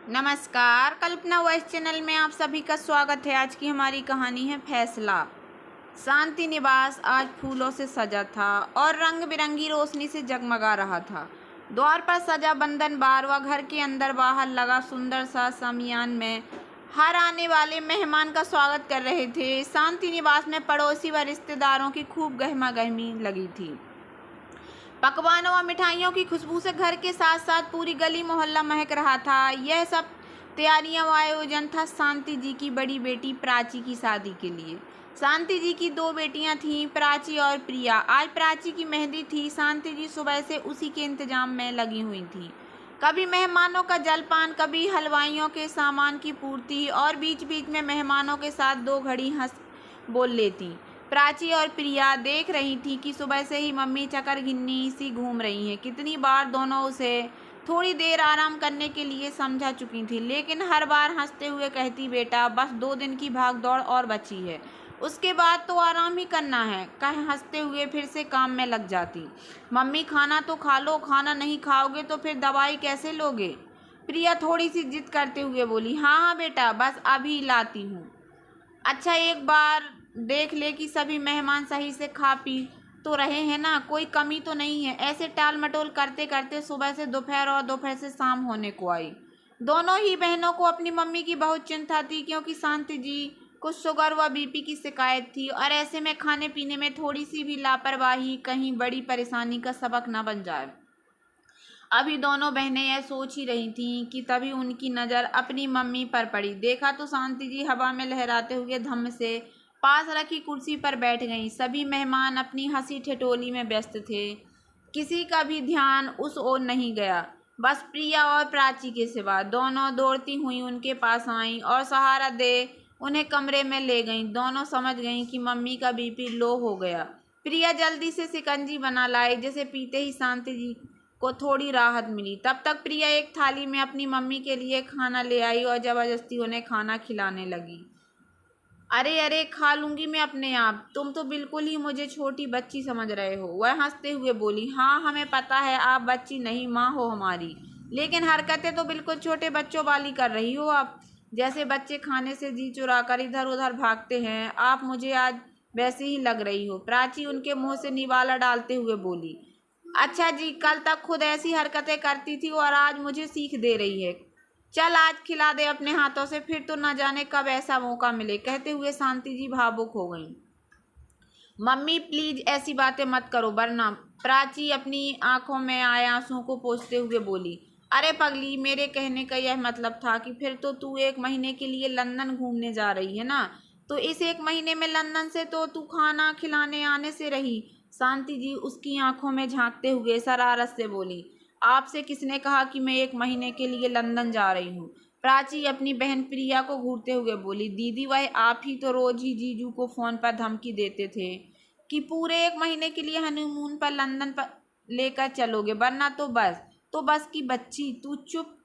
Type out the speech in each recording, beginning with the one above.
नमस्कार, कल्पना voice channel में आप सभी का स्वागत है। आज की हमारी कहानी है फैसला। शांति निवास आज फूलों से सजा था और रंग बिरंगी रोशनी से जगमगा रहा था। द्वार पर सजा बंधन बार व घर के अंदर बाहर लगा सुंदर सा शामियान में हर आने वाले मेहमान का स्वागत कर रहे थे। शांति निवास में पड़ोसी व रिश्तेदारों की खूब गहमा गहमी लगी थी। पकवानों व मिठाइयों की खुशबू से घर के साथ साथ पूरी गली मोहल्ला महक रहा था। यह सब तैयारियां व आयोजन था शांति जी की बड़ी बेटी प्राची की शादी के लिए। शांति जी की दो बेटियां थीं, प्राची और प्रिया। आज प्राची की मेहंदी थी। शांति जी सुबह से उसी के इंतजाम में लगी हुई थी। कभी मेहमानों का जलपान, कभी हलवाइयों के सामान की पूर्ति और बीच बीच में मेहमानों के साथ दो घड़ी हंस बोल लेती। प्राची और प्रिया देख रही थी कि सुबह से ही मम्मी चक्कर गिन्नी सी घूम रही हैं। कितनी बार दोनों उसे थोड़ी देर आराम करने के लिए समझा चुकी थी, लेकिन हर बार हंसते हुए कहती, बेटा बस 2 दिन की भाग दौड़ और बची है, उसके बाद तो आराम ही करना है, कह हंसते हुए फिर से काम में लग जाती। मम्मी खाना तो खा लो, खाना नहीं खाओगे तो फिर दवाई कैसे लोगे? प्रिया थोड़ी सी जिद करते हुए बोली, हाँ हाँ बेटा, बस अभी लाती हूँ। अच्छा, एक बार देख ले कि सभी मेहमान सही से खा पी तो रहे हैं ना, कोई कमी तो नहीं है। ऐसे टाल मटोल करते करते सुबह से दोपहर और दोपहर से शाम होने को आई। दोनों ही बहनों को अपनी मम्मी की बहुत चिंता थी, क्योंकि शांति जी को शुगर व बीपी की शिकायत थी और ऐसे में खाने पीने में थोड़ी सी भी लापरवाही कहीं बड़ी परेशानी का सबक न बन जाए। अभी दोनों बहनें यह सोच ही रही थीं कि तभी उनकी नज़र अपनी मम्मी पर पड़ी। देखा तो शांति जी हवा में लहराते हुए धम्म से पास रखी कुर्सी पर बैठ गईं। सभी मेहमान अपनी हंसी ठिठोली में व्यस्त थे, किसी का भी ध्यान उस ओर नहीं गया, बस प्रिया और प्राची के सिवा। दोनों दौड़ती हुई उनके पास आईं और सहारा दे उन्हें कमरे में ले गईं। दोनों समझ गईं कि मम्मी का बीपी लो हो गया। प्रिया जल्दी से शिकंजी बना लाई, जिसे पीते ही शांति जी को थोड़ी राहत मिली। तब तक प्रिया एक थाली में अपनी मम्मी के लिए खाना ले आई और ज़बरदस्ती उन्हें खाना खिलाने लगी। अरे अरे, खा लूँगी मैं अपने आप, तुम तो बिल्कुल ही मुझे छोटी बच्ची समझ रहे हो, वह हंसते हुए बोली। हाँ, हमें पता है आप बच्ची नहीं माँ हो हमारी, लेकिन हरकतें तो बिल्कुल छोटे बच्चों वाली कर रही हो आप। जैसे बच्चे खाने से जी चुरा कर इधर उधर भागते हैं, आप मुझे आज वैसे ही लग रही हो, प्राची उनके मुँह से निवाला डालते हुए बोली। अच्छा जी, कल तक खुद ऐसी हरकतें करती थी और आज मुझे सीख दे रही है। चल आज खिला दे अपने हाथों से, फिर तो न जाने कब ऐसा मौका मिले। कहते हुए शांति जी भावुक हो गईं। मम्मी प्लीज ऐसी बातें मत करो वरना, प्राची अपनी आंखों में आए आंसुओं को पोंछते हुए बोली। अरे पगली, मेरे कहने का यह मतलब था कि फिर तो तू 1 महीने के लिए लंदन घूमने जा रही है ना, तो इस 1 महीने में लंदन से तो तू खाना खिलाने आने से रही। शांति जी उसकी आंखों में झांकते हुए शरारत से बोली। आपसे किसने कहा कि मैं 1 महीने के लिए लंदन जा रही हूँ? प्राची अपनी बहन प्रिया को घूरते हुए बोली। दीदी, वह आप ही तो रोज ही जीजू को फ़ोन पर धमकी देते थे कि पूरे 1 महीने के लिए हनीमून पर लंदन पर लेकर चलोगे, वरना तो बस की बच्ची, तू चुप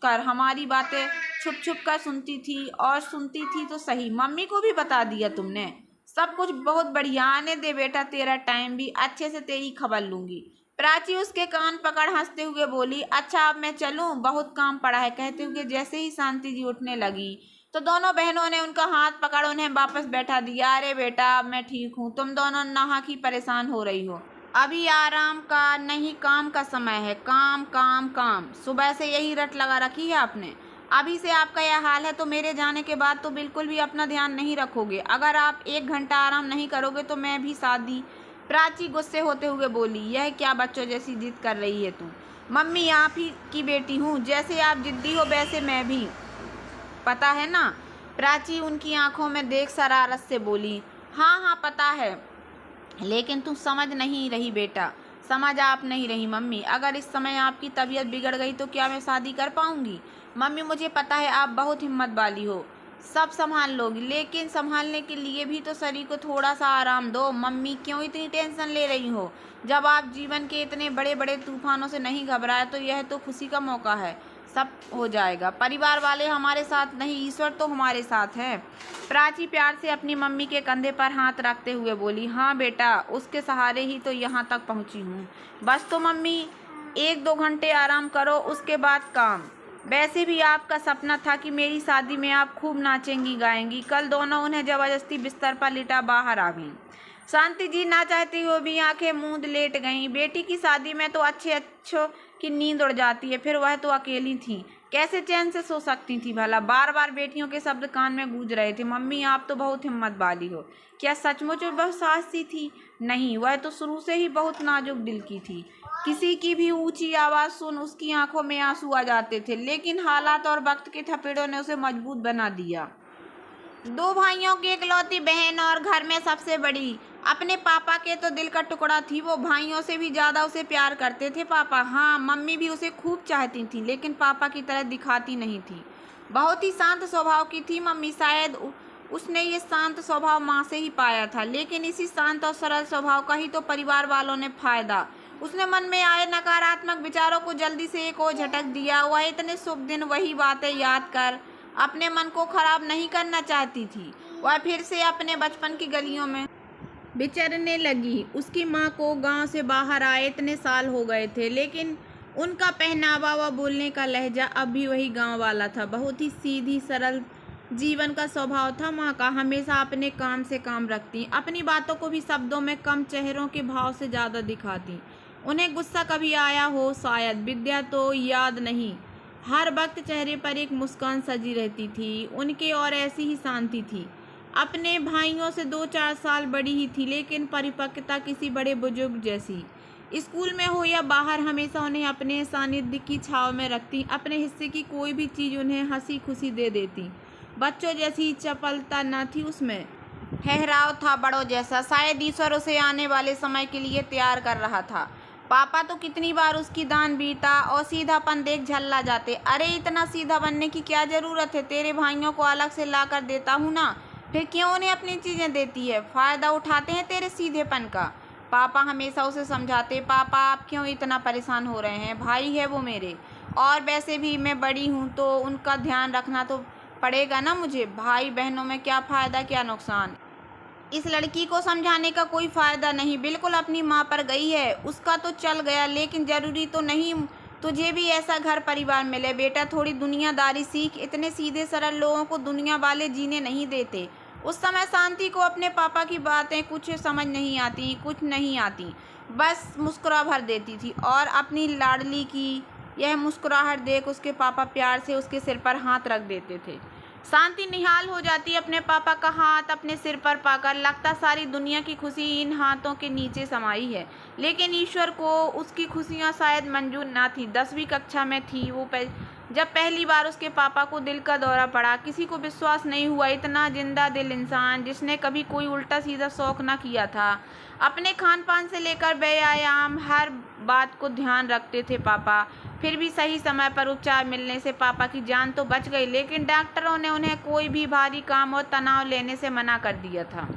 कर। हमारी बातें छुप छुप कर सुनती थी, और सुनती थी तो सही, मम्मी को भी बता दिया तुमने। सब कुछ बहुत बढ़िया, आने दे बेटा, तेरा टाइम भी अच्छे से तेरी खबर लूँगी। प्राची उसके कान पकड़ हंसते हुए बोली। अच्छा अब मैं चलूँ, बहुत काम पड़ा है। कहते हुए जैसे ही शांति जी उठने लगी तो दोनों बहनों ने उनका हाथ पकड़ उन्हें वापस बैठा दिया। अरे बेटा, अब मैं ठीक हूँ, तुम दोनों नाहक ही परेशान हो रही हो। अभी आराम का नहीं, काम का समय है। काम काम काम, सुबह से यही रट लगा रखी है आपने। अभी से आपका यह हाल है तो मेरे जाने के बाद तो बिल्कुल भी अपना ध्यान नहीं रखोगे। अगर आप 1 घंटा आराम नहीं करोगे तो मैं भी शादी। प्राची गुस्से होते हुए बोली। यह क्या बच्चों जैसी जिद कर रही है तू? मम्मी, आप ही की बेटी हूँ, जैसे आप जिद्दी हो वैसे मैं भी, पता है ना? प्राची उनकी आंखों में देख शरारत से बोली। हाँ हाँ पता है, लेकिन तू समझ नहीं रही बेटा, समझ आप नहीं रही मम्मी। अगर इस समय आपकी तबीयत बिगड़ गई तो क्या मैं शादी कर पाऊंगी? मम्मी, मुझे पता है आप बहुत हिम्मत वाली हो, सब संभाल लोगी, लेकिन संभालने के लिए भी तो शरीर को थोड़ा सा आराम दो। मम्मी, क्यों इतनी टेंशन ले रही हो? जब आप जीवन के इतने बड़े बड़े तूफानों से नहीं घबराए तो यह तो खुशी का मौका है, सब हो जाएगा। परिवार वाले हमारे साथ नहीं, ईश्वर तो हमारे साथ है। प्राची प्यार से अपनी मम्मी के कंधे पर हाथ रखते हुए बोली। हाँ बेटा, उसके सहारे ही तो यहाँ तक पहुँची हूँ। बस तो मम्मी 1-2 घंटे आराम करो, उसके बाद काम। वैसे भी आपका सपना था कि मेरी शादी में आप खूब नाचेंगी गाएंगी। कल दोनों उन्हें जबरदस्ती बिस्तर पर लिटा बाहर आ गईं। शांति जी ना चाहती हुए भी आंखें मूंद लेट गईं। बेटी की शादी में तो अच्छे अच्छों की नींद उड़ जाती है, फिर वह तो अकेली थी, कैसे चैन से सो सकती थी भला। बार बार बेटियों के शब्द कान में गूंज रहे थे, मम्मी आप तो बहुत हिम्मत वाली हो। क्या सचमुच वह बहुत साहसी थी? नहीं, वह तो शुरू से ही बहुत नाजुक दिल की थी। किसी की भी ऊंची आवाज़ सुन उसकी आंखों में आंसू आ जाते थे, लेकिन हालात और वक्त के थपेड़ों ने उसे मजबूत बना दिया। दो भाइयों की इकलौती बहन और घर में सबसे बड़ी, अपने पापा के तो दिल का टुकड़ा थी। वो भाइयों से भी ज़्यादा उसे प्यार करते थे। पापा, हाँ मम्मी भी उसे खूब चाहती थी, लेकिन पापा की तरह दिखाती नहीं थी। बहुत ही शांत स्वभाव की थी मम्मी। शायद उसने ये शांत स्वभाव माँ से ही पाया था, लेकिन इसी शांत और सरल स्वभाव का ही तो परिवार वालों ने फायदा। उसने मन में आए नकारात्मक विचारों को जल्दी से एक ओर झटक दिया। वह इतने शुभ दिन वही बातें याद कर अपने मन को खराब नहीं करना चाहती थी। वह फिर से अपने बचपन की गलियों में विचरने लगी। उसकी माँ को गांव से बाहर आए इतने साल हो गए थे, लेकिन उनका पहनावा व बोलने का लहजा अब भी वही गांव वाला था। बहुत ही सीधी सरल जीवन का स्वभाव था माँ का। हमेशा अपने काम से काम रखती, अपनी बातों को भी शब्दों में कम, चेहरों के भाव से ज़्यादा दिखाती। उन्हें गुस्सा कभी आया हो शायद, विद्या तो याद नहीं। हर वक्त चेहरे पर एक मुस्कान सजी रहती थी उनके, और ऐसी ही शांति थी। अपने भाइयों से 2-4 साल बड़ी ही थी, लेकिन परिपक्वता किसी बड़े बुजुर्ग जैसी। स्कूल में हो या बाहर, हमेशा उन्हें अपने सानिध्य की छाव में रखती। अपने हिस्से की कोई भी चीज़ उन्हें हंसी खुशी दे देती। बच्चों जैसी चपलता न थी उसमें, ठहराव था बड़ों जैसा। शायद ईश्वर उसे आने वाले समय के लिए तैयार कर रहा था। पापा तो कितनी बार उसकी दानवीरता और सीधापन देख झल्ला जाते। अरे इतना सीधा बनने की क्या ज़रूरत है? तेरे भाइयों को अलग से ला कर देता हूँ ना, फिर क्यों उन्हें अपनी चीज़ें देती है? फ़ायदा उठाते हैं तेरे सीधेपन का। पापा हमेशा उसे समझाते। पापा आप क्यों इतना परेशान हो रहे हैं? भाई है वो मेरे, और वैसे भी मैं बड़ी हूँ तो उनका ध्यान रखना तो पड़ेगा ना मुझे। भाई बहनों में क्या फ़ायदा क्या नुकसान? इस लड़की को समझाने का कोई फ़ायदा नहीं, बिल्कुल अपनी माँ पर गई है। उसका तो चल गया, लेकिन ज़रूरी तो नहीं तुझे भी ऐसा घर परिवार मिले। बेटा थोड़ी दुनियादारी सीख, इतने सीधे सरल लोगों को दुनिया वाले जीने नहीं देते। उस समय शांति को अपने पापा की बातें कुछ समझ नहीं आती, कुछ नहीं आती, बस मुस्कुरा भर देती थी। और अपनी लाडली की यह मुस्कुराहट देख उसके पापा प्यार से उसके सिर पर हाथ रख देते थे। शांति निहाल हो जाती अपने पापा का हाथ अपने सिर पर पाकर। लगता सारी दुनिया की खुशी इन हाथों के नीचे समाई है, लेकिन ईश्वर को उसकी खुशियाँ शायद मंजूर ना थी। 10वीं कक्षा में थी वो जब पहली बार उसके पापा को दिल का दौरा पड़ा। किसी को विश्वास नहीं हुआ, इतना जिंदा दिल इंसान जिसने कभी कोई उल्टा सीधा शौक ना किया था। अपने खान पान से लेकर व्यायाम हर बात को ध्यान रखते थे पापा। फिर भी सही समय पर उपचार मिलने से पापा की जान तो बच गई, लेकिन डॉक्टरों ने उन्हें कोई भी भारी काम और तनाव लेने से मना कर दिया था।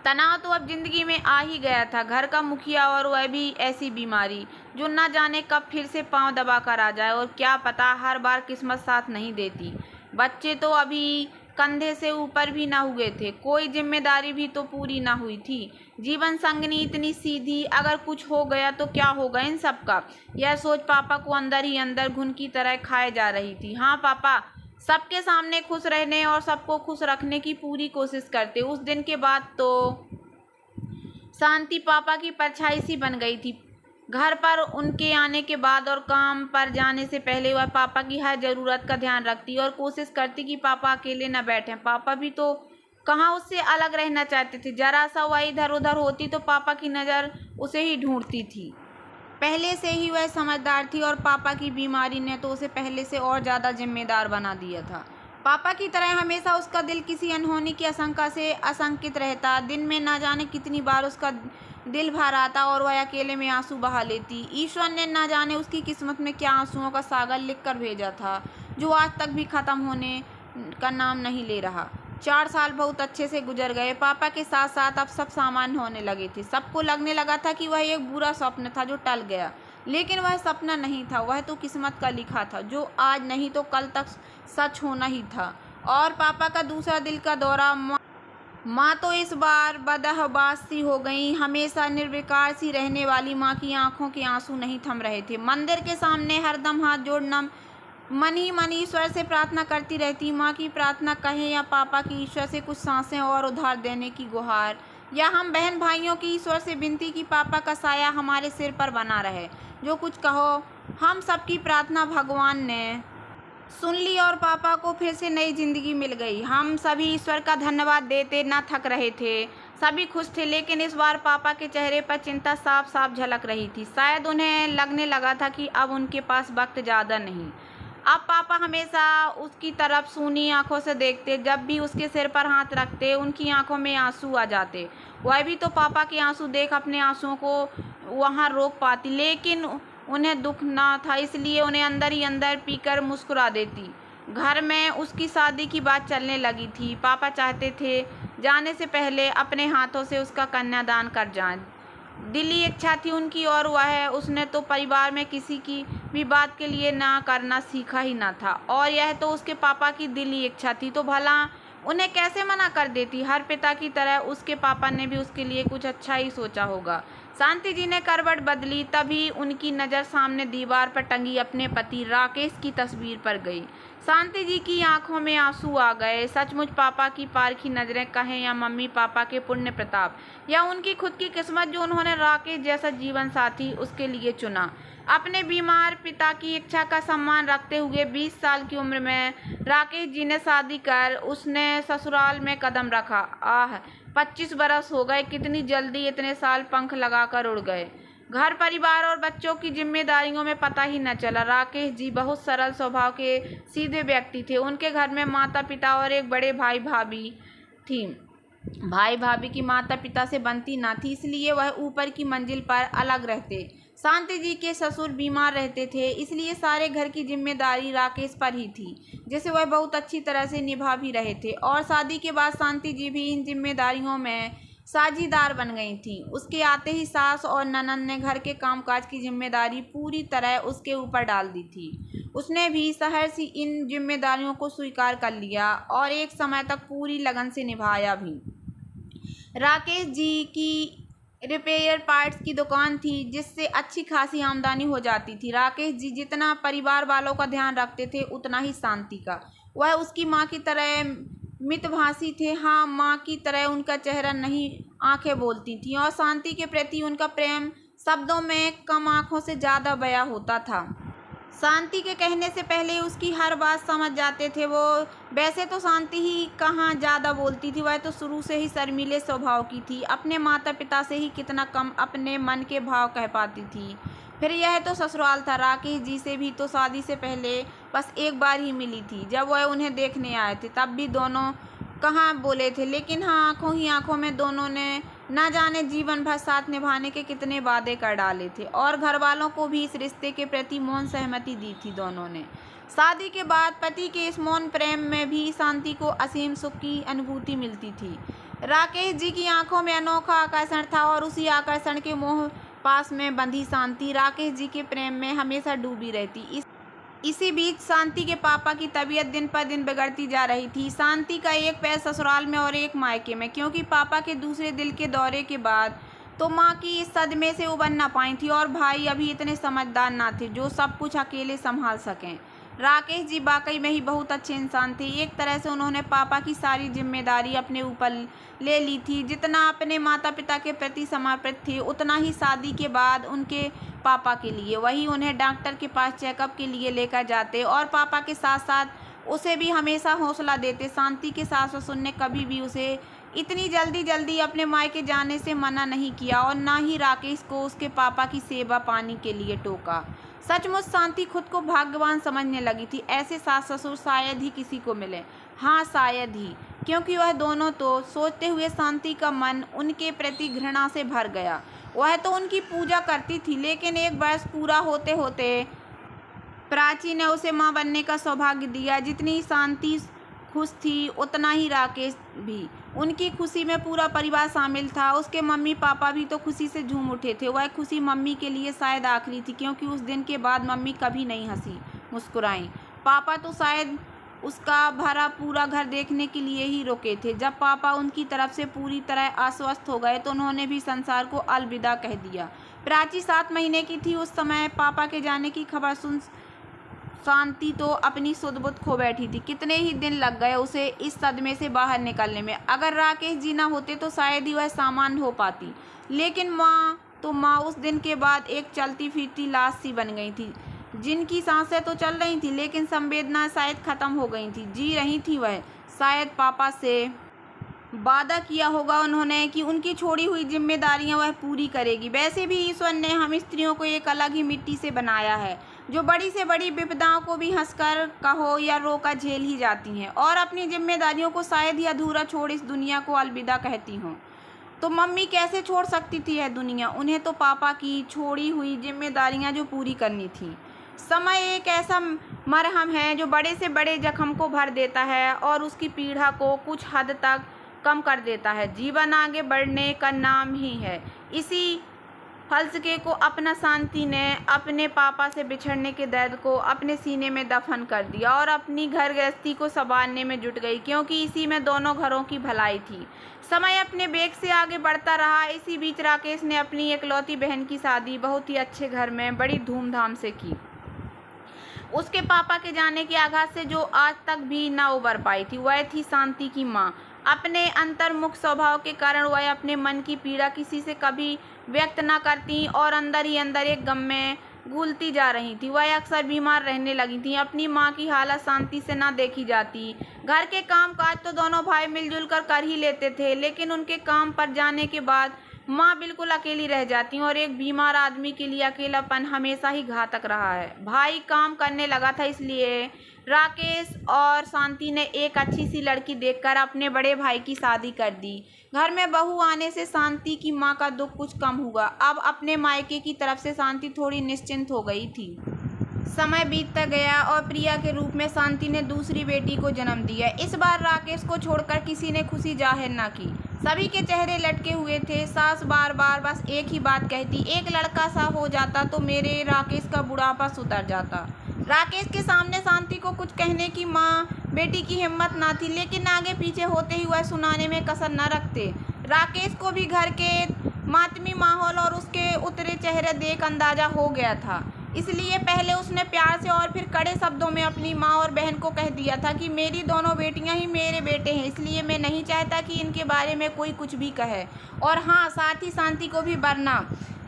तनाव तो अब जिंदगी में आ ही गया था। घर का मुखिया, और वह भी ऐसी बीमारी जो न जाने कब फिर से पांव दबा कर आ जाए, और क्या पता हर बार किस्मत साथ नहीं देती। बच्चे तो अभी कंधे से ऊपर भी ना हुए थे, कोई जिम्मेदारी भी तो पूरी ना हुई थी। जीवन संगनी इतनी सीधी, अगर कुछ हो गया तो क्या होगा इन सब का? यह सोच पापा को अंदर ही अंदर घुन की तरह खाए जा रही थी। हाँ पापा सबके सामने खुश रहने और सबको खुश रखने की पूरी कोशिश करते। उस दिन के बाद तो शांति पापा की परछाई सी बन गई थी। घर पर उनके आने के बाद और काम पर जाने से पहले वह पापा की हर ज़रूरत का ध्यान रखती और कोशिश करती कि पापा अकेले न बैठें। पापा भी तो कहाँ उससे अलग रहना चाहते थे। जरा सा वह इधर उधर होती तो पापा की नज़र उसे ही ढूंढती थी। पहले से ही वह समझदार थी, और पापा की बीमारी ने तो उसे पहले से और ज़्यादा जिम्मेदार बना दिया था। पापा की तरह हमेशा उसका दिल किसी अनहोनी की आशंका से आशंकित रहता। दिन में ना जाने कितनी बार उसका दिल भर आता और वह अकेले में आंसू बहा लेती। ईश्वर ने ना जाने उसकी किस्मत में क्या आंसुओं का सागर लिख कर भेजा था, जो आज तक भी ख़त्म होने का नाम नहीं ले रहा। 4 साल बहुत अच्छे से गुजर गए। पापा के साथ साथ अब सब सामान्य होने लगे थे। सबको लगने लगा था कि वह एक बुरा स्वप्न था जो टल गया, लेकिन वह सपना नहीं था, वह तो किस्मत का लिखा था, जो आज नहीं तो कल तक सच होना ही था। और पापा का दूसरा दिल का दौरा। माँ तो इस बार बदहवास सी हो गई। हमेशा निर्विकार सी रहने वाली माँ की आंखों के आंसू नहीं थम रहे थे। मंदिर के सामने हरदम हाथ जोड़ना मन ही मन ईश्वर से प्रार्थना करती रहती। माँ की प्रार्थना कहें या पापा की ईश्वर से कुछ सांसें और उधार देने की गुहार, या हम बहन भाइयों की ईश्वर से विनती की पापा का साया हमारे सिर पर बना रहे। जो कुछ कहो, हम सबकी प्रार्थना भगवान ने सुन ली और पापा को फिर से नई जिंदगी मिल गई। हम सभी ईश्वर का धन्यवाद देते न थक रहे थे। सभी खुश थे, लेकिन इस बार पापा के चेहरे पर चिंता साफ साफ झलक रही थी। शायद उन्हें लगने लगा था कि अब उनके पास वक्त ज़्यादा नहीं। अब पापा हमेशा उसकी तरफ सूनी आंखों से देखते। जब भी उसके सिर पर हाथ रखते, उनकी आंखों में आंसू आ जाते। वह भी तो पापा के आंसू देख अपने आंसुओं को वहाँ रोक पाती, लेकिन उन्हें दुख ना था, इसलिए उन्हें अंदर ही अंदर पीकर मुस्कुरा देती। घर में उसकी शादी की बात चलने लगी थी। पापा चाहते थे जाने से पहले अपने हाथों से उसका कन्यादान कर जाएं। दिली इच्छा थी उनकी, और वह उसने तो परिवार में किसी की भी बात के लिए ना करना सीखा ही ना था, और यह तो उसके पापा की दिली इच्छा थी, तो भला उन्हें कैसे मना कर देती। हर पिता की तरह उसके पापा ने भी उसके लिए कुछ अच्छा ही सोचा होगा। शांति जी ने करवट बदली, तभी उनकी नज़र सामने दीवार पर टंगी अपने पति राकेश की तस्वीर पर गई। शांति जी की आंखों में आंसू आ गए। सचमुच पापा की पारखी नजरें कहें या मम्मी पापा के पुण्य प्रताप, या उनकी खुद की किस्मत जो उन्होंने राकेश जैसा जीवन साथी उसके लिए चुना। अपने बीमार पिता की इच्छा का सम्मान रखते हुए 20 साल की उम्र में राकेश जी ने शादी कर उसने ससुराल में कदम रखा। आह, 25 बरस हो गए, कितनी जल्दी इतने साल पंख लगाकर उड़ गए। घर परिवार और बच्चों की जिम्मेदारियों में पता ही न चला। राकेश जी बहुत सरल स्वभाव के सीधे व्यक्ति थे। उनके घर में माता पिता और एक बड़े भाई भाभी थी। भाई भाभी की माता पिता से बनती ना थी, इसलिए वह ऊपर की मंजिल पर अलग रहते। शांति जी के ससुर बीमार रहते थे, इसलिए सारे घर की जिम्मेदारी राकेश पर ही थी, जिसे वह बहुत अच्छी तरह से निभा भी रहे थे। और शादी के बाद शांति जी भी इन जिम्मेदारियों में साझीदार बन गई थी। उसके आते ही सास और ननद ने घर के कामकाज की जिम्मेदारी पूरी तरह उसके ऊपर डाल दी थी। उसने भी सहर्ष इन जिम्मेदारियों को स्वीकार कर लिया और एक समय तक पूरी लगन से निभाया भी। राकेश जी की रिपेयर पार्ट्स की दुकान थी, जिससे अच्छी खासी आमदनी हो जाती थी। राकेश जी जितना परिवार वालों का ध्यान रखते थे, उतना ही शांति का। वह उसकी माँ की तरह मितभाषी थे। हाँ, माँ की तरह उनका चेहरा नहीं, आंखें बोलती थीं, और शांति के प्रति उनका प्रेम शब्दों में कम, आंखों से ज़्यादा बयां होता था। शांति के कहने से पहले उसकी हर बात समझ जाते थे वो। वैसे तो शांति ही कहाँ ज़्यादा बोलती थी, वह तो शुरू से ही शर्मीले स्वभाव की थी। अपने माता पिता से ही कितना कम अपने मन के भाव कह पाती थी। फिर यह तो ससुराल था। राकेश जी से भी तो शादी से पहले बस एक बार ही मिली थी, जब वह उन्हें देखने आए थे। तब भी दोनों कहाँ बोले थे, लेकिन हाँ, आंखों ही आंखों में दोनों ने न जाने जीवन भर साथ निभाने के कितने वादे कर डाले थे, और घर वालों को भी इस रिश्ते के प्रति मौन सहमति दी थी दोनों ने। शादी के बाद पति के इस मौन प्रेम में भी शांति को असीम सुख की अनुभूति मिलती थी। राकेश जी की आंखों में अनोखा आकर्षण था, और उसी आकर्षण के मोह पास में बंधी शांति राकेश जी के प्रेम में हमेशा डूबी रहती। इसी बीच शांति के पापा की तबीयत दिन पर दिन बिगड़ती जा रही थी। शांति का एक पैर ससुराल में और एक मायके में, क्योंकि पापा के दूसरे दिल के दौरे के बाद तो माँ की इस सदमे से उबर ना पाई थी, और भाई अभी इतने समझदार ना थे जो सब कुछ अकेले संभाल सकें। राकेश जी वाकई में ही बहुत अच्छे इंसान थे। एक तरह से उन्होंने पापा की सारी जिम्मेदारी अपने ऊपर ले ली थी। जितना अपने माता पिता के प्रति समर्पित थे, उतना ही शादी के बाद उनके पापा के लिए। वही उन्हें डॉक्टर के पास चेकअप के लिए लेकर जाते, और पापा के साथ साथ उसे भी हमेशा हौसला देते। शांति के सास ससुर ने कभी भी उसे इतनी जल्दी अपने मायके जाने से मना नहीं किया, और ना ही राकेश को उसके पापा की सेवा पानी के लिए टोका। सचमुच शांति खुद को भाग्यवान समझने लगी थी। ऐसे सास ससुर शायद ही किसी को मिले। हाँ, शायद ही, क्योंकि वह दोनों तो सोचते हुए शांति का मन उनके प्रति घृणा से भर गया। वह तो उनकी पूजा करती थी, लेकिन एक वर्ष पूरा होते होते प्राची ने उसे माँ बनने का सौभाग्य दिया। जितनी शांति खुश थी, उतना ही राकेश भी। उनकी खुशी में पूरा परिवार शामिल था। उसके मम्मी पापा भी तो खुशी से झूम उठे थे। वह खुशी मम्मी के लिए शायद आखिरी थी, क्योंकि उस दिन के बाद मम्मी कभी नहीं हंसी मुस्कुराई। पापा तो शायद उसका भरा पूरा घर देखने के लिए ही रुके थे। जब पापा उनकी तरफ से पूरी तरह आश्वस्त हो गए, तो उन्होंने भी संसार को अलविदा कह दिया। प्राची 7 महीने की थी उस समय। पापा के जाने की खबर शांति तो अपनी सुध बुध खो बैठी थी। कितने ही दिन लग गए उसे इस सदमे से बाहर निकलने में। अगर राकेश जी ना होते तो शायद ही वह सामान्य हो पाती, लेकिन माँ उस दिन के बाद एक चलती फिरती लाश सी बन गई थी, जिनकी सांसें तो चल रही थी लेकिन संवेदना शायद खत्म हो गई थी। जी रही थी वह। शायद पापा से वादा किया होगा उन्होंने कि उनकी छोड़ी हुई जिम्मेदारियां वह पूरी करेगी। वैसे भी ईश्वर ने हम स्त्रियों को एक अलग ही मिट्टी से बनाया है, जो बड़ी से बड़ी विपदाओं को भी हंसकर कहो या रोकर झेल ही जाती हैं, और अपनी जिम्मेदारियों को शायद ही अधूरा छोड़ इस दुनिया को अलविदा कहती हों। तो मम्मी कैसे छोड़ सकती थी यह दुनिया? उन्हें तो पापा की छोड़ी हुई जिम्मेदारियां जो पूरी करनी थी। समय एक ऐसा मरहम है जो बड़े से बड़े जख्म को भर देता है और उसकी पीड़ा को कुछ हद तक कम कर देता है। जीवन आगे बढ़ने का नाम ही है। इसी फलसफे को अपना शांति ने अपने पापा से बिछड़ने के दर्द को अपने सीने में दफन कर दिया और अपनी घर गृहस्थी को संभालने में जुट गई, क्योंकि इसी में दोनों घरों की भलाई थी। समय अपने बेग से आगे बढ़ता रहा। इसी बीच राकेश ने अपनी इकलौती बहन की शादी बहुत ही अच्छे घर में बड़ी धूमधाम से की। उसके पापा के जाने के आघात से जो आज तक भी न उबर पाई थी, वह थी शांति की माँ। अपने अंतर्मुख स्वभाव के कारण वह अपने मन की पीड़ा किसी से कभी व्यक्त न करती और अंदर ही अंदर एक गम में घुलती जा रही थी। वह अक्सर बीमार रहने लगी थी। अपनी माँ की हालत शांति से न देखी जाती। घर के काम काज तो दोनों भाई मिलजुल कर ही लेते थे, लेकिन उनके काम पर जाने के बाद माँ बिल्कुल अकेली रह जाती, और एक बीमार आदमी के लिए अकेलापन हमेशा ही घातक रहा है। भाई काम करने लगा था, इसलिए राकेश और शांति ने एक अच्छी सी लड़की देखकर अपने बड़े भाई की शादी कर दी। घर में बहू आने से शांति की माँ का दुख कुछ कम हुआ। अब अपने मायके की तरफ से शांति थोड़ी निश्चिंत हो गई थी। समय बीतता गया और प्रिया के रूप में शांति ने दूसरी बेटी को जन्म दिया। इस बार राकेश को छोड़कर किसी ने खुशी जाहिर न की। सभी के चेहरे लटके हुए थे। सास बार बार बस एक ही बात कहती, एक लड़का सा हो जाता तो मेरे राकेश का बुढ़ापा सुधर जाता। राकेश के सामने शांति को कुछ कहने की माँ बेटी की हिम्मत ना थी, लेकिन आगे पीछे होते ही वह सुनाने में कसर न रखते। राकेश को भी घर के मातमी माहौल और उसके उतरे चेहरे देख अंदाजा हो गया था। इसलिए पहले उसने प्यार से और फिर कड़े शब्दों में अपनी माँ और बहन को कह दिया था कि मेरी दोनों बेटियां ही मेरे बेटे हैं, इसलिए मैं नहीं चाहता कि इनके बारे में कोई कुछ भी कहे। और हाँ, साथ ही शांति को भी वरना।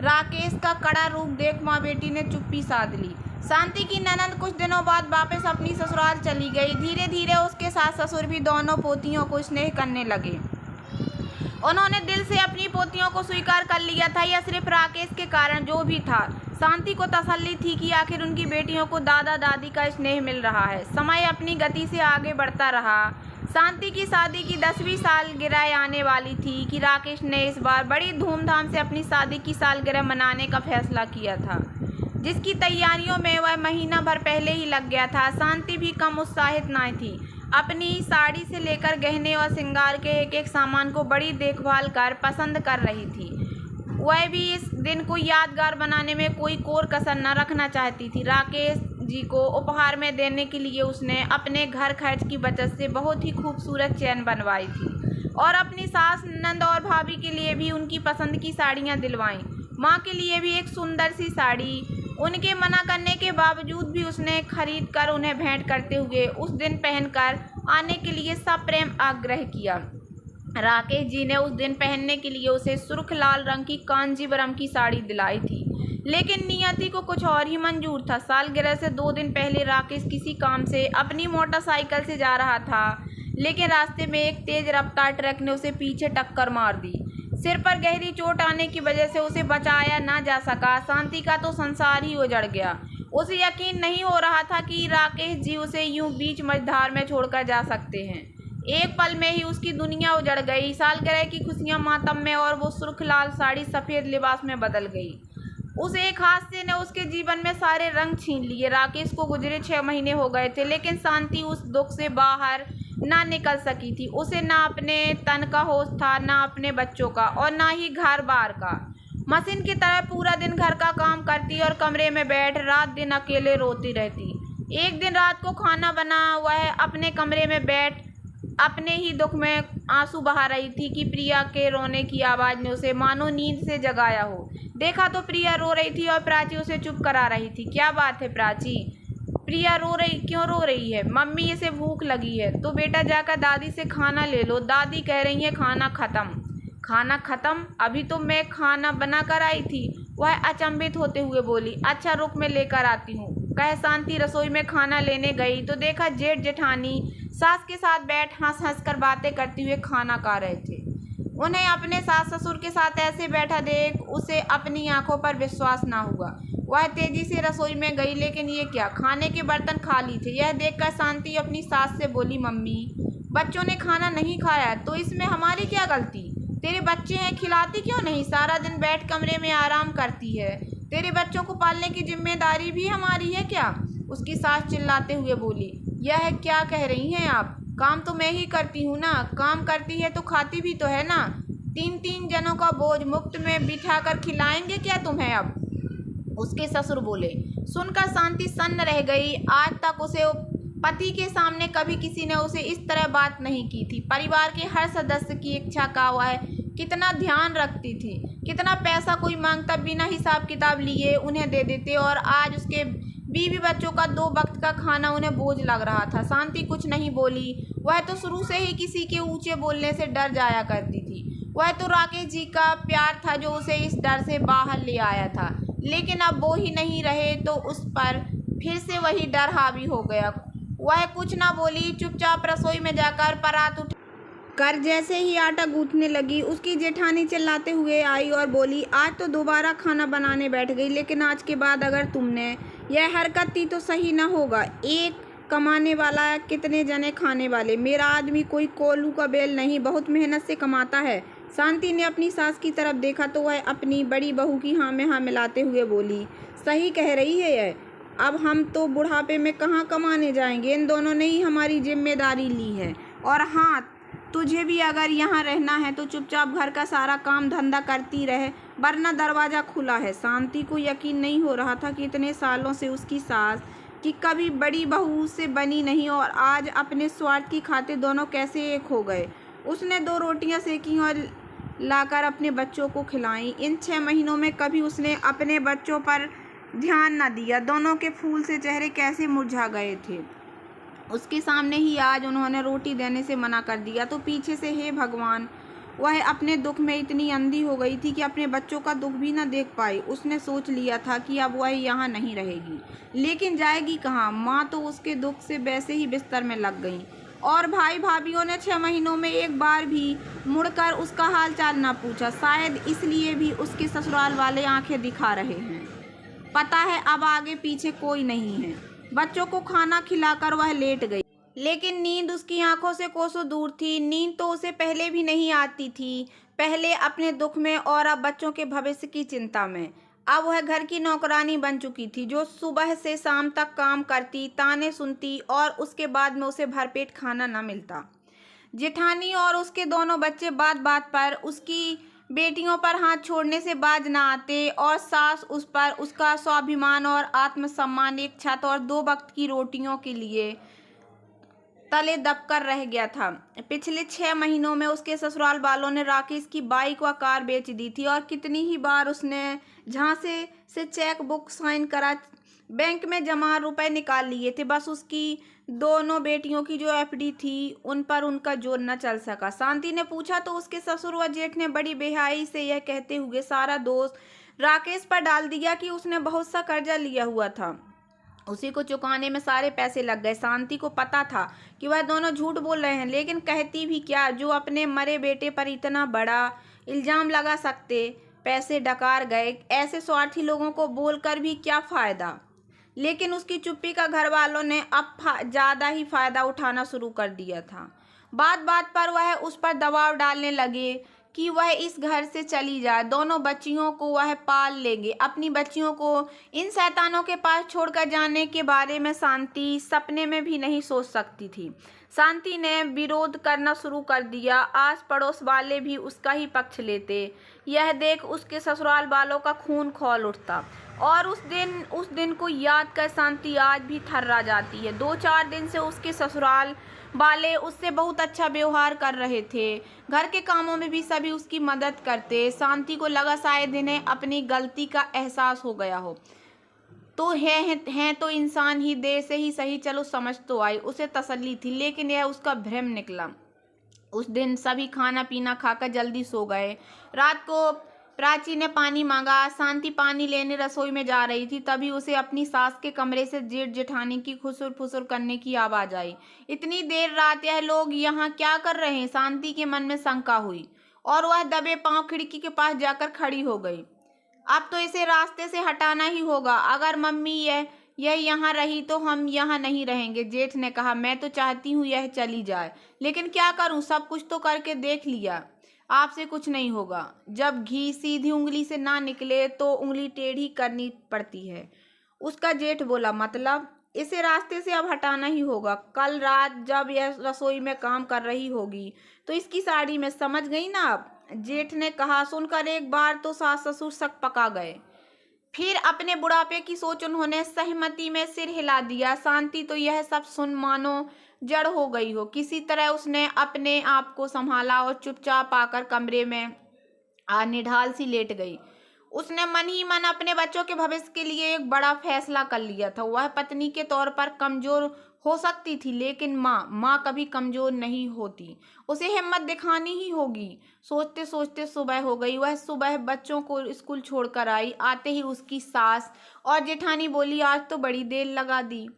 राकेश का कड़ा रूप देख माँ बेटी ने चुप्पी साध ली। शांति की ननद कुछ दिनों बाद वापस अपनी ससुराल चली गई। धीरे धीरे उसके सास ससुर भी दोनों पोतियों को स्नेह करने लगे। उन्होंने दिल से अपनी पोतियों को स्वीकार कर लिया था। यह सिर्फ राकेश के कारण जो भी था, शांति को तसल्ली थी कि आखिर उनकी बेटियों को दादा दादी का स्नेह मिल रहा है। समय अपनी गति से आगे बढ़ता रहा। शांति की शादी की 10वीं सालगिरह आने वाली थी कि राकेश ने इस बार बड़ी धूमधाम से अपनी शादी की सालगिरह मनाने का फैसला किया था, जिसकी तैयारियों में वह महीना भर पहले ही लग गया था। शांति भी कम उत्साहित न थी। अपनी साड़ी से लेकर गहने और श्रृंगार के एक एक सामान को बड़ी देखभाल कर पसंद कर रही थी। वह भी इस दिन को यादगार बनाने में कोई कोर कसर न रखना चाहती थी। राकेश जी को उपहार में देने के लिए उसने अपने घर खर्च की बचत से बहुत ही खूबसूरत चेन बनवाई थी, और अपनी सास नंद और भाभी के लिए भी उनकी पसंद की साड़ियाँ दिलवाईं। माँ के लिए भी एक सुंदर सी साड़ी उनके मना करने के बावजूद भी उसने खरीद कर उन्हें भेंट करते हुए उस दिन पहनकर आने के लिए सप्रेम आग्रह किया। राकेश जी ने उस दिन पहनने के लिए उसे सुर्ख लाल रंग की कांजीवरम की साड़ी दिलाई थी, लेकिन नियति को कुछ और ही मंजूर था। सालगिरह से 2 दिन पहले राकेश किसी काम से अपनी मोटरसाइकिल से जा रहा था, लेकिन रास्ते में एक तेज रफ्तार ट्रक ने उसे पीछे टक्कर मार दी। सिर पर गहरी चोट आने की वजह से उसे बचाया ना जा सका। शांति का तो संसार ही उजड़ गया। उसे यकीन नहीं हो रहा था कि राकेश जी उसे यूं बीच मझधार में छोड़कर जा सकते हैं। एक पल में ही उसकी दुनिया उजड़ गई। सालगिरह की खुशियां मातम में और वो सुर्ख लाल साड़ी सफ़ेद लिबास में बदल गई। उस एक हादसे ने उसके जीवन में सारे रंग छीन लिए। राकेश को गुजरे 6 महीने हो गए थे, लेकिन शांति उस दुख से बाहर ना निकल सकी थी। उसे ना अपने तन का होश था, ना अपने बच्चों का, और ना ही घर बार का। मशीन की तरह पूरा दिन घर का काम करती और कमरे में बैठ रात दिन अकेले रोती रहती। एक दिन रात को खाना बना हुआ है, अपने कमरे में बैठ अपने ही दुख में आंसू बहा रही थी कि प्रिया के रोने की आवाज़ ने उसे मानो नींद से जगाया हो। देखा तो प्रिया रो रही थी और प्राची उसे चुप करा रही थी। क्या बात है प्राची, प्रिया रो रही क्यों रो रही है? मम्मी इसे भूख लगी है। तो बेटा जाकर दादी से खाना ले लो। दादी कह रही है खाना खत्म। खाना खत्म? अभी तो मैं खाना बना कर आई थी। वह अचंभित होते हुए बोली। अच्छा रुक, मैं लेकर आती हूँ। कह शांति रसोई में खाना लेने गई तो देखा जेठ जेठानी सास के साथ बैठ हंस हंस कर बातें करते हुए खाना खा रहे थे। उन्हें अपने सास ससुर के साथ ऐसे बैठा देख उसे अपनी आंखों पर विश्वास ना हुआ। वह तेजी से रसोई में गई, लेकिन ये क्या, खाने के बर्तन खाली थे। यह देखकर शांति अपनी सास से बोली, मम्मी बच्चों ने खाना नहीं खाया तो इसमें हमारी क्या गलती? तेरे बच्चे हैं, खिलाती क्यों नहीं? सारा दिन बैठ कमरे में आराम करती है। तेरे बच्चों को पालने की जिम्मेदारी भी हमारी है क्या? उसकी सास चिल्लाते हुए बोली। यह क्या कह रही हैं आप? काम तो मैं ही करती हूँ ना। काम करती है तो खाती भी तो है ना। 3-3 जनों का बोझ मुफ्त में बिठाकर खिलाएंगे क्या तुम्हें अब? उसके ससुर बोले। सुनकर शांति सन्न रह गई। आज तक उसे पति के सामने कभी किसी ने उसे इस तरह बात नहीं की थी। परिवार के हर सदस्य की इच्छा का वह कितना ध्यान रखती थी। कितना पैसा कोई मांगता बिना हिसाब किताब लिए उन्हें दे देते, और आज उसके बीवी बच्चों का 2 वक्त का खाना उन्हें बोझ लग रहा था। शांति कुछ नहीं बोली। वह तो शुरू से ही किसी के ऊंचे बोलने से डर जाया करती थी। वह तो राकेश जी का प्यार था जो उसे इस डर से बाहर ले आया था, लेकिन अब वो ही नहीं रहे तो उस पर फिर से वही डर हावी हो गया। वह कुछ ना बोली, चुपचाप रसोई में जाकर परात उठ कर जैसे ही आटा गूंथने लगी, उसकी जेठानी चिल्लाते हुए आई और बोली, आज तो दोबारा खाना बनाने बैठ गई, लेकिन आज के बाद अगर तुमने यह हरकत की तो सही ना होगा। एक कमाने वाला, कितने जने खाने वाले? मेरा आदमी कोई कोल्हू का बैल नहीं, बहुत मेहनत से कमाता है। शांति ने अपनी सास की तरफ देखा तो वह अपनी बड़ी बहू की हाँ में हाँ मिलाते हुए बोली, सही कह रही है यह। अब हम तो बुढ़ापे में कहाँ कमाने जाएंगे? इन दोनों ने ही हमारी जिम्मेदारी ली है। और हाँ, तुझे भी अगर यहाँ रहना है तो चुपचाप घर का सारा काम धंधा करती रहे, वरना दरवाज़ा खुला है। शांति को यकीन नहीं हो रहा था कि इतने सालों से उसकी सास कि कभी बड़ी बहू से बनी नहीं, और आज अपने स्वार्थ की खातिर दोनों कैसे एक हो गए। उसने 2 रोटियां सेकीं और लाकर अपने बच्चों को खिलाईं। इन 6 महीनों में कभी उसने अपने बच्चों पर ध्यान न दिया। दोनों के फूल से चेहरे कैसे मुरझा गए थे। उसके सामने ही आज उन्होंने रोटी देने से मना कर दिया तो पीछे से, हे भगवान, वह अपने दुख में इतनी अंधी हो गई थी कि अपने बच्चों का दुख भी न देख पाई। उसने सोच लिया था कि अब वह यहाँ नहीं रहेगी, लेकिन जाएगी कहाँ? माँ तो उसके दुख से वैसे ही बिस्तर में लग गई, और भाई भाभीियों ने 6 महीनों में एक बार भी मुड़कर उसका हाल चाल न पूछा। शायद इसलिए भी उसके ससुराल वाले आंखें दिखा रहे हैं। पता है अब आगे पीछे कोई नहीं है। बच्चों को खाना खिलाकर वह लेट गई, लेकिन नींद उसकी आंखों से कोसों दूर थी। नींद तो उसे पहले भी नहीं आती थी, पहले अपने दुख में और अब बच्चों के भविष्य की चिंता में। अब वह घर की नौकरानी बन चुकी थी, जो सुबह से शाम तक काम करती, ताने सुनती, और उसके बाद में उसे भरपेट खाना न मिलता। जेठानी और उसके दोनों बच्चे बात बात पर उसकी बेटियों पर हाथ छोड़ने से बाज ना आते, और सास उस पर उसका स्वाभिमान और आत्मसम्मान एक छत और 2 वक्त की रोटियों के लिए तले दबकर रह गया था। पिछले 6 महीनों में उसके ससुराल वालों ने राकेश की बाइक व कार बेच दी थी, और कितनी ही बार उसने झांसे से चेक बुक साइन करा, बैंक में जमा रुपए निकाल लिए थे। बस उसकी दोनों बेटियों की जो एफडी थी उन पर उनका जोर न चल सका। शांति ने पूछा तो उसके ससुर व जेठ ने बड़ी बेहाई से यह कहते हुए सारा दोष राकेश पर डाल दिया कि उसने बहुत सा कर्जा लिया हुआ था, उसी को चुकाने में सारे पैसे लग गए। शांति को पता था कि वह दोनों झूठ बोल रहे हैं, लेकिन कहती भी क्या, जो अपने मरे बेटे पर इतना बड़ा इल्जाम लगा सकते। पैसे डकार गए, ऐसे स्वार्थी लोगों को बोलकर भी क्या फ़ायदा। लेकिन उसकी चुप्पी का घर वालों ने अब ज़्यादा ही फ़ायदा उठाना शुरू कर दिया था। बात बात पर वह उस पर दबाव डालने लगे कि वह इस घर से चली जाए। दोनों बच्चियों को वह पाल लेंगे। अपनी बच्चियों को इन शैतानों के पास छोड़कर जाने के बारे में शांति सपने में भी नहीं सोच सकती थी। शांति ने विरोध करना शुरू कर दिया। आस पड़ोस वाले भी उसका ही पक्ष लेते। यह देख उसके ससुराल वालों का खून खौल उठता, और उस दिन को याद कर शांति आज भी थर्रा जाती है। 2-4 दिन से उसके ससुराल वाले उससे बहुत अच्छा व्यवहार कर रहे थे। घर के कामों में भी सभी उसकी मदद करते। शांति को लगा शायद इन्हें अपनी गलती का एहसास हो गया हो। तो हैं तो इंसान ही, देर से ही सही, चलो समझ तो आई, उसे तसल्ली थी। लेकिन यह उसका भ्रम निकला। उस दिन सभी खाना पीना खाकर जल्दी सो गए। रात को प्राची ने पानी मांगा। शांति पानी लेने रसोई में जा रही थी, तभी उसे अपनी सास के कमरे से जेठ जेठानी की खुसुर फुसुर करने की आवाज आई। इतनी देर रात यह लोग यहाँ क्या कर रहे हैं? शांति के मन में शंका हुई और वह दबे पांव खिड़की के पास जाकर खड़ी हो गई। अब तो इसे रास्ते से हटाना ही होगा। अगर मम्मी यह यहाँ रही तो हम यहाँ नहीं रहेंगे। जेठ ने कहा, मैं तो चाहती हूँ यह चली जाए, लेकिन क्या करूँ? सब कुछ तो करके देख लिया, आपसे कुछ नहीं होगा। जब घी सीधी उंगली से ना निकले तो उंगली टेढ़ी करनी पड़ती है। उसका जेठ बोला, मतलब? इसे रास्ते से अब हटाना ही होगा। कल रात जब यह रसोई में काम कर रही होगी तो इसकी साड़ी में, समझ गई ना आप? जेठ ने कहा। सुनकर एक बार तो सास ससुर सक पका गए। फिर अपने बुढ़ापे की सोच उन्होंने सहमति में सिर हिला दिया। शांति तो यह सब सुन मानो जड़ हो गई हो। किसी तरह उसने अपने आप को संभाला और चुपचाप आकर कमरे में निढाल सी लेट गई। उसने मन ही मन अपने बच्चों के भविष्य के लिए एक बड़ा फैसला कर लिया था। वह पत्नी के तौर पर कमजोर हो सकती थी, लेकिन माँ कभी कमजोर नहीं होती। उसे हिम्मत दिखानी ही होगी। सोचते सोचते सुबह हो गई। वह सुबह बच्चों को स्कूल छोड़कर आई। आते ही उसकी सास और जेठानी बोली, आज तो बड़ी देर लगा दी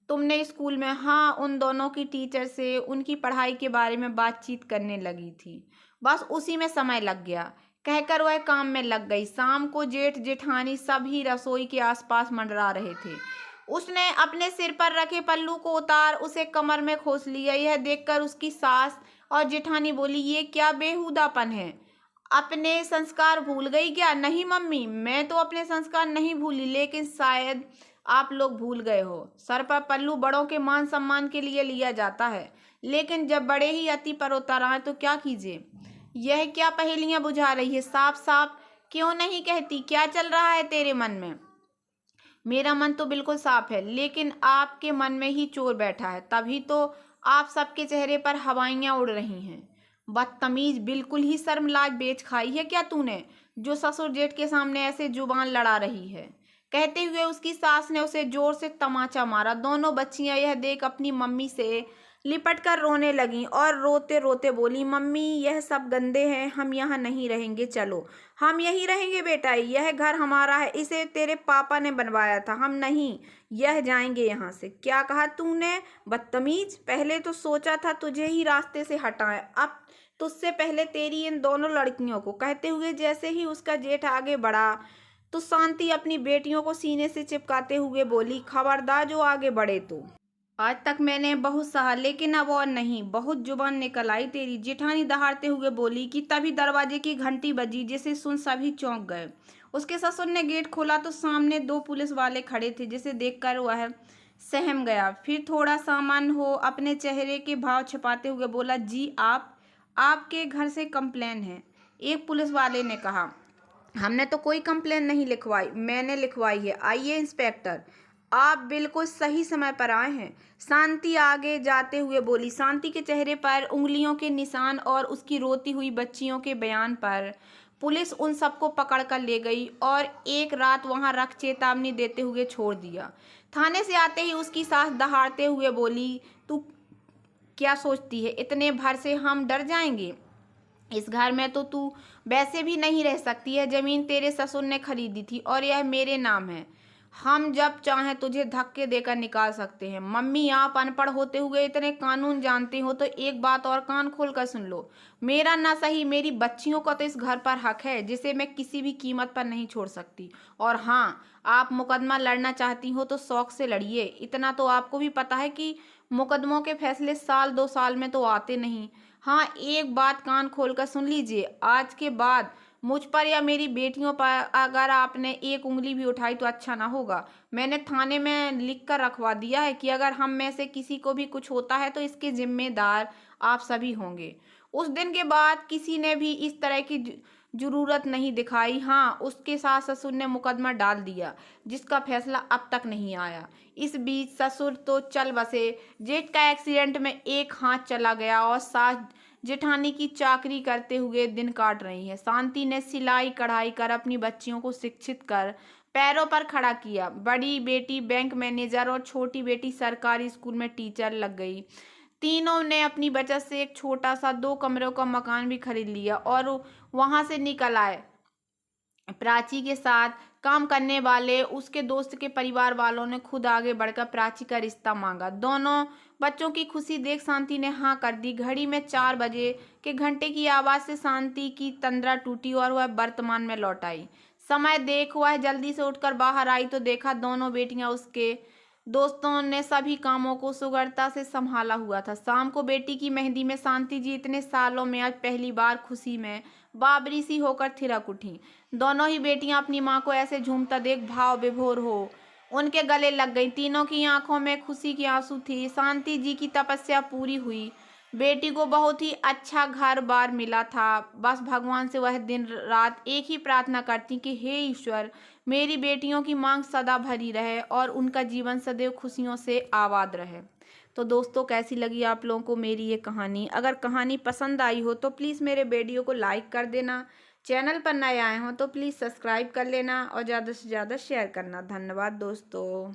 तुमने स्कूल में। हाँ, उन दोनों की टीचर से उनकी पढ़ाई के बारे में बातचीत करने लगी थी, बस उसी में समय लग गया, कहकर वह काम में लग गई। शाम को जेठ जेठानी सभी रसोई के आसपास मंडरा रहे थे। उसने अपने सिर पर रखे पल्लू को उतार उसे कमर में खोस लिया। यह देखकर उसकी सास और जेठानी बोली, ये क्या बेहुदापन है? अपने संस्कार भूल गई क्या? नहीं मम्मी, मैं तो अपने संस्कार नहीं भूली, लेकिन शायद आप लोग भूल गए हो। सर पर पल्लू बड़ों के मान सम्मान के लिए लिया जाता है, लेकिन जब बड़े ही अति पर उतर आए तो क्या कीजिए? यह क्या पहेलियां बुझा रही है? साफ साफ क्यों नहीं कहती? क्या चल रहा है तेरे मन में? मेरा मन तो बिल्कुल साफ है, लेकिन आपके मन में ही चोर बैठा है, तभी तो आप सबके चेहरे पर हवाइयां उड़ रही हैं। बदतमीज, बिल्कुल ही शर्म लाज बेच खाई है क्या तूने, जो ससुर जेठ के सामने ऐसे जुबान लड़ा रही है? कहते हुए उसकी सास ने उसे जोर से तमाचा मारा। दोनों बच्चियां यह देख अपनी मम्मी से लिपट कर रोने लगीं और रोते रोते बोली, मम्मी यह सब गंदे हैं, हम यहाँ नहीं रहेंगे। चलो, हम यहीं रहेंगे बेटा, यह घर हमारा है, इसे तेरे पापा ने बनवाया था, हम नहीं यह जाएंगे यहाँ से। क्या कहा तूने? बदतमीज, पहले तो सोचा था तुझे ही रास्ते से हटाएं, अब तुझसे पहले तेरी इन दोनों लड़कियों को। कहते हुए जैसे ही उसका जेठ आगे बढ़ा तो शांति अपनी बेटियों को सीने से चिपकाते हुए बोली, खबरदार जो आगे बढ़े तो। आज तक मैंने बहुत सहा, लेकिन अब और नहीं। बहुत जुबान निकल आई तेरी, जेठानी दहाड़ते हुए बोली कि तभी दरवाजे की घंटी बजी, जिसे सुन सभी चौंक गए। उसके ससुर ने गेट खोला तो सामने दो पुलिस वाले खड़े थे, जिसे देखकर वह सहम गया। फिर थोड़ा सामान हो अपने चेहरे के भाव छिपाते हुए बोला, जी आपके घर से कंप्लेन है। एक पुलिस वाले ने कहा, हमने तो कोई कंप्लेन नहीं लिखवाई। मैंने लिखवाई है। आइए इंस्पेक्टर, आप बिल्कुल सही समय पर आए हैं। शांति आगे जाते हुए बोली। शांति के चेहरे पर उंगलियों के निशान और उसकी रोती हुई बच्चियों के बयान पर पुलिस उन सबको पकड़ कर ले गई और एक रात वहां रख चेतावनी देते हुए छोड़ दिया। थाने से आते ही उसकी सास दहाड़ते हुए बोली, तू क्या सोचती है इतने भर से हम डर जाएंगे? इस घर में तो तू वैसे भी नहीं रह सकती है। जमीन तेरे ससुर ने खरीदी थी और यह मेरे नाम है। हम जब चाहें तुझे धक्के देकर निकाल सकते हैं। मम्मी, आप अनपढ़ होते हुए इतने कानून जानते हो तो एक बात और कान खोलकर सुन लो। मेरा ना सही, मेरी बच्चियों का तो इस घर पर हक है, जिसे मैं किसी भी कीमत पर नहीं छोड़ सकती। और हाँ, आप मुकदमा लड़ना चाहती हो तो शौक से लड़िए। इतना तो आपको भी पता है कि मुकदमों के फैसले साल 2 साल में तो आते नहीं। हाँ, एक बात कान खोलकर सुन लीजिए, आज के बाद मुझ पर या मेरी बेटियों पर अगर आपने एक उंगली भी उठाई तो अच्छा ना होगा। मैंने थाने में लिख कर रखवा दिया है कि अगर हम में से किसी को भी कुछ होता है तो इसके जिम्मेदार आप सभी होंगे। उस दिन के बाद किसी ने भी इस तरह की जरूरत नहीं दिखाई। हाँ, उसके सास ससुर ने मुकदमा डाल दिया, जिसका फैसला अब तक नहीं आया। इस बीच ससुर तो चल बसे। जेठ का एक्सीडेंट में एक हाथ चला गया और सास जेठानी की चाकरी करते हुए दिन काट रही है। शांति ने सिलाई कढ़ाई कर अपनी बच्चियों को शिक्षित कर पैरों पर खड़ा किया। बड़ी बेटी बैंक मैनेजर और छोटी बेटी सरकारी स्कूल में टीचर लग गई। तीनों ने अपनी बचत से एक छोटा सा 2 कमरों का मकान भी खरीद लिया और वहां से निकल आए। प्राची के साथ काम करने वाले उसके दोस्त के परिवार वालों ने खुद आगे बढ़कर प्राची का रिश्ता मांगा। दोनों बच्चों की खुशी देख शांति ने हाँ कर दी। घड़ी में 4 बजे के घंटे की आवाज से शांति की तंद्रा टूटी और वह वर्तमान में लौट आई। समय देख वह जल्दी से उठकर बाहर आई तो देखा दोनों बेटियां उसके दोस्तों ने सभी कामों को सुगमता से संभाला हुआ था। शाम को बेटी की मेहंदी में शांति जी इतने सालों में आज पहली बार खुशी में बाबरी सी होकर थिरक उठी। दोनों ही बेटियां अपनी माँ को ऐसे झूमता देख भाव विभोर हो उनके गले लग गईं। तीनों की आंखों में खुशी के आंसू थी। शांति जी की तपस्या पूरी हुई। बेटी को बहुत ही अच्छा घर बार मिला था। बस भगवान से वह दिन रात एक ही प्रार्थना करती कि हे ईश्वर, मेरी बेटियों की मांग सदा भरी रहे और उनका जीवन सदैव खुशियों से आबाद रहे। तो दोस्तों, कैसी लगी आप लोगों को मेरी ये कहानी? अगर कहानी पसंद आई हो तो प्लीज़ मेरे वीडियो को लाइक कर देना। चैनल पर नए आए हों तो प्लीज़ सब्सक्राइब कर लेना और ज़्यादा से ज़्यादा शेयर करना। धन्यवाद दोस्तों।